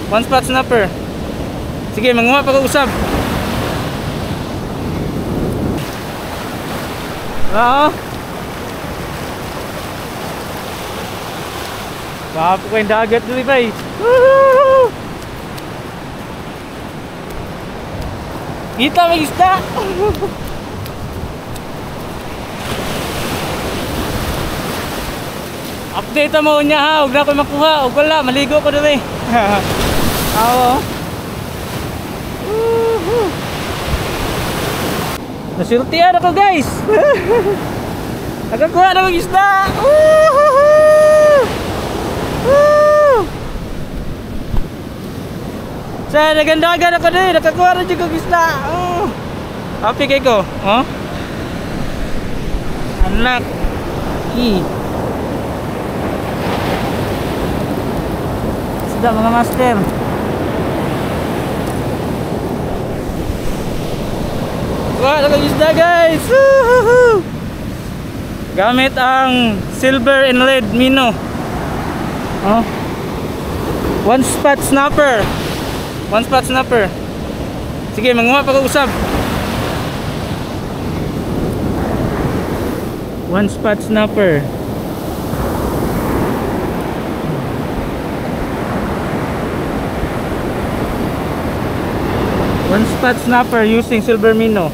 One spot snapper. Sige, manguha pa ko usab. Oo. Papo ko yung dagat dito, bay. Woohoo! Kita may isda. Update mo niya ha, huwag na ako makuha. Huwag wala, maligo ko dito. Oo. Nasultihan ako guys. Nakakuha na mag isda. Sa nagandagan ako din, nakakuha na dyan kong isda. Happy kayo ko. Anak. Isda mga master. Kuha na kong isda guys. Gamit ang silver and lead minnow. One spot snapper. One spot snapper. Sige, manguha pa ko usab. One spot snapper. One spot snapper using silver minnow.